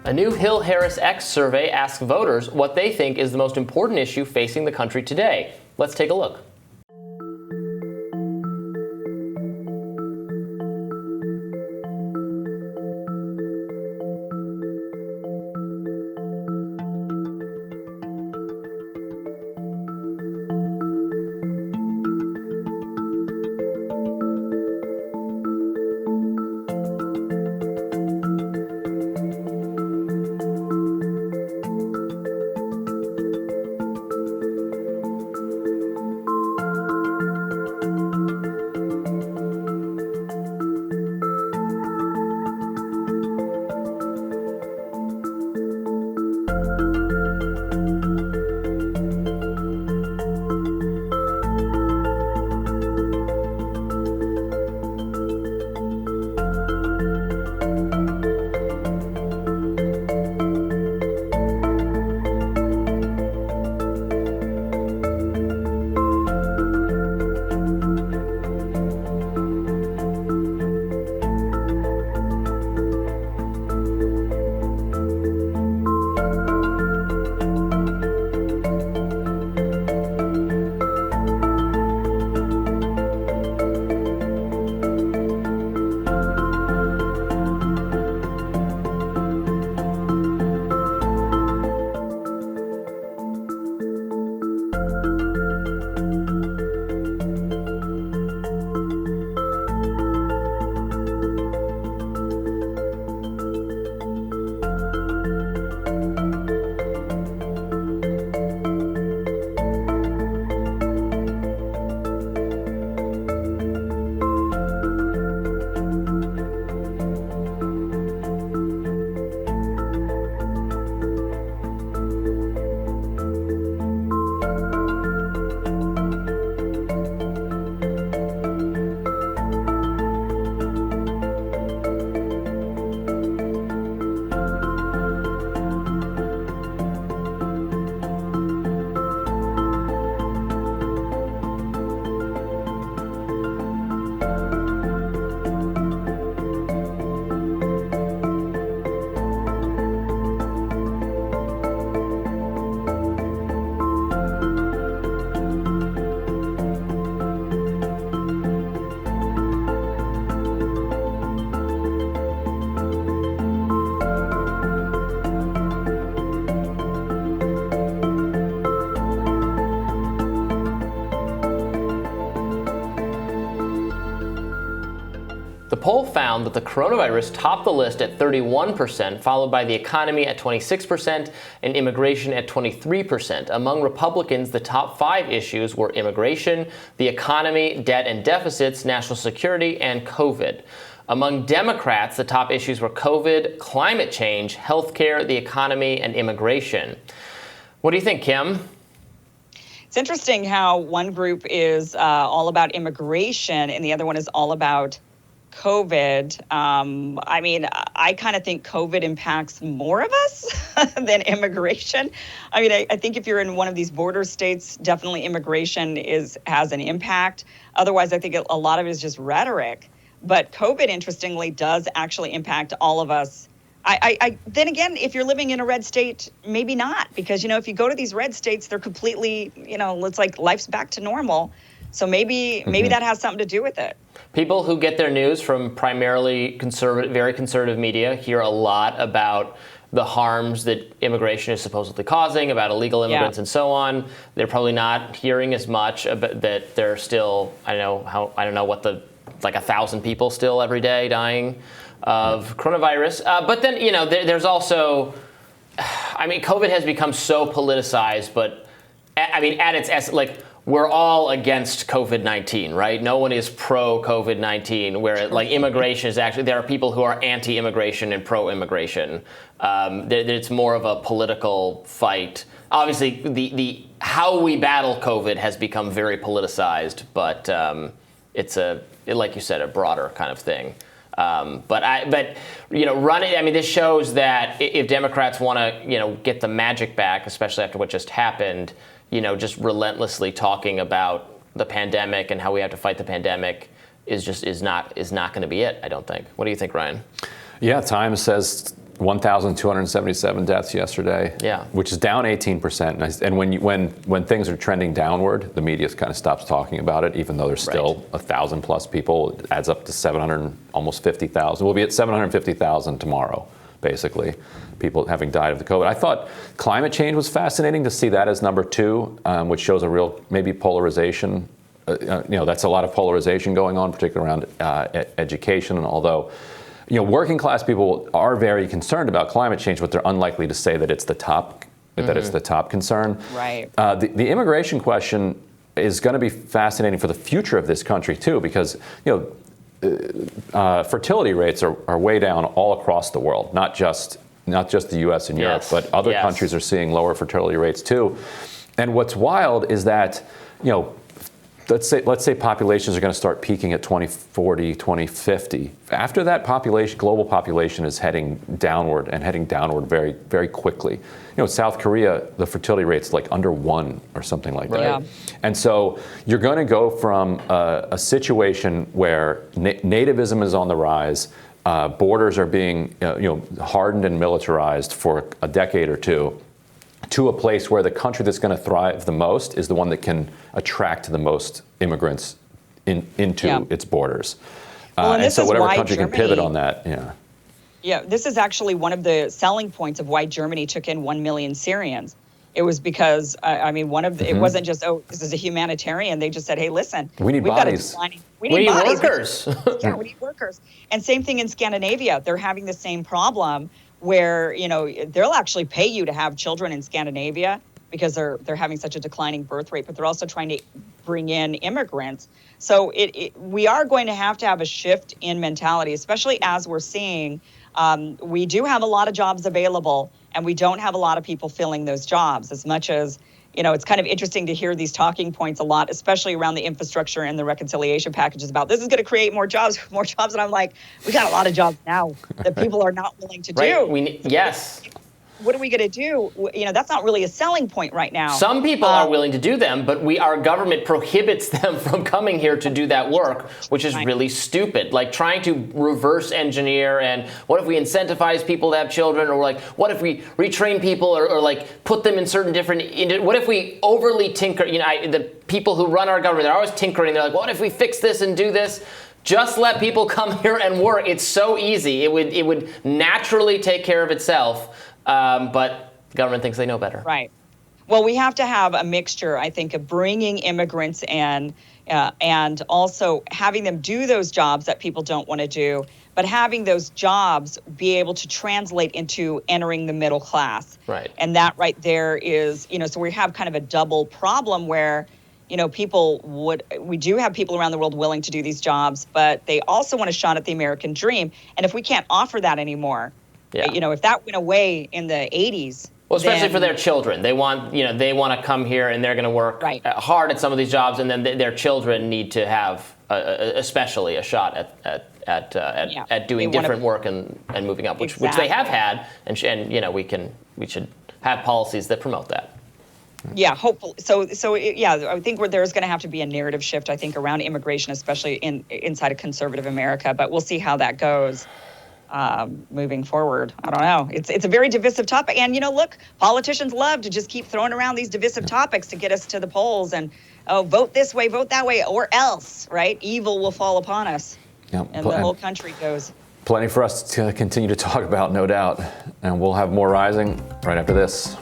A new Hill-HarrisX survey asks voters what they think is the most important issue facing the country today. Let's take a look. The poll found that the coronavirus topped the list at 31%, followed by the economy at 26% and immigration at 23%. Among Republicans, the top 5 issues were immigration, the economy, debt and deficits, national security, and COVID. Among Democrats, the top issues were COVID, climate change, healthcare, the economy, and immigration. What do you think, Kim? It's interesting how one group is all about immigration and the other one is all about COVID. I kind of think COVID impacts more of us than immigration. I think if you're in one of these border states, definitely immigration has an impact. Otherwise, I think a lot of it is just rhetoric. But COVID, interestingly, does actually impact all of us. Then again, if you're living in a red state, maybe not. Because, if you go to these red states, they're completely, it's like life's back to normal. So maybe that has something to do with it. People who get their news from primarily very conservative media hear a lot about the harms that immigration is supposedly causing, about illegal immigrants and so on. They're probably not hearing as much about that there are still, I don't know what 1,000 people still every day dying of coronavirus. But then, there's also, COVID has become so politicized, but at its essence, we're all against COVID-19, right? No one is pro-COVID-19, where immigration is actually, there are people who are anti-immigration and pro-immigration. It's more of a political fight. Obviously, the how we battle COVID has become very politicized, but it's like you said, a broader kind of thing. This shows that if Democrats want to, get the magic back, especially after what just happened, just relentlessly talking about the pandemic and how we have to fight the pandemic is not going to be it, I don't think. What do you think, Ryan? Yeah, Time says 1,277 deaths yesterday, which is down 18%. And when things are trending downward, the media kind of stops talking about it, even though there's still 1,000 plus people. It adds up to 700, almost 50,000. We'll be at 750,000 tomorrow, basically, people having died of the COVID. I thought climate change was fascinating to see that as number 2, which shows a real maybe polarization. That's a lot of polarization going on, particularly around education. And although, working class people are very concerned about climate change, but they're unlikely to say that it's the top concern. Right. The immigration question is going to be fascinating for the future of this country too, because fertility rates are way down all across the world, not just the U.S. and Europe, but other countries are seeing lower fertility rates too. And what's wild is that, let's say populations are going to start peaking at 2040, 2050. After that, global population is heading downward very, very quickly. South Korea, the fertility rate's like under 1 or something like that. Yeah. And so you're going to go from a situation where nativism is on the rise, borders are being hardened and militarized for a decade or two, to a place where the country that's going to thrive the most is the one that can attract the most immigrants into its borders. And so whatever country can pivot on that, Yeah, this is actually one of the selling points of why Germany took in 1 million Syrians. It was because, it wasn't just, this is a humanitarian. They just said, hey, listen, we need bodies. We need bodies. Workers. We need workers. And same thing in Scandinavia. They're having the same problem where, they'll actually pay you to have children in Scandinavia because they're having such a declining birth rate, but they're also trying to bring in immigrants. So we are going to have a shift in mentality, especially as we're seeing we do have a lot of jobs available, and we don't have a lot of people filling those jobs. As much as, it's kind of interesting to hear these talking points a lot, especially around the infrastructure and the reconciliation packages about this is going to create more jobs. And I'm like, we got a lot of jobs now that people are not willing to do. Yes. What are we going to do? That's not really a selling point right now. Some people are willing to do them, but our government prohibits them from coming here to do that work, which is really stupid. Like trying to reverse engineer, and what if we incentivize people to have children, or like what if we retrain people, or like put them in certain what if we overly tinker? The people who run our government, they're always tinkering. They're like, what if we fix this and do this? Just let people come here and work. It's so easy. It would naturally take care of itself. But the government thinks they know better. Right. Well, we have to have a mixture, I think, of bringing immigrants in and also having them do those jobs that people don't want to do, but having those jobs be able to translate into entering the middle class. Right. And that right there is, so we have kind of a double problem where, we do have people around the world willing to do these jobs, but they also want a shot at the American dream. And if we can't offer that anymore, if that went away in the 80s. Well, especially for their children. They want to come here and they're going to work hard at some of these jobs, and then their children need to have especially a shot at doing different work and moving up, which they have had, and we should have policies that promote that. Yeah, hopefully. So I think there's going to have to be a narrative shift, I think, around immigration, especially inside of conservative America, but we'll see how that goes. Moving forward. I don't know. It's a very divisive topic. And, look, politicians love to just keep throwing around these divisive topics to get us to the polls and, vote this way, vote that way, or else, right? Evil will fall upon us. Yep. And the whole country goes. Plenty for us to continue to talk about, no doubt. And we'll have more Rising right after this.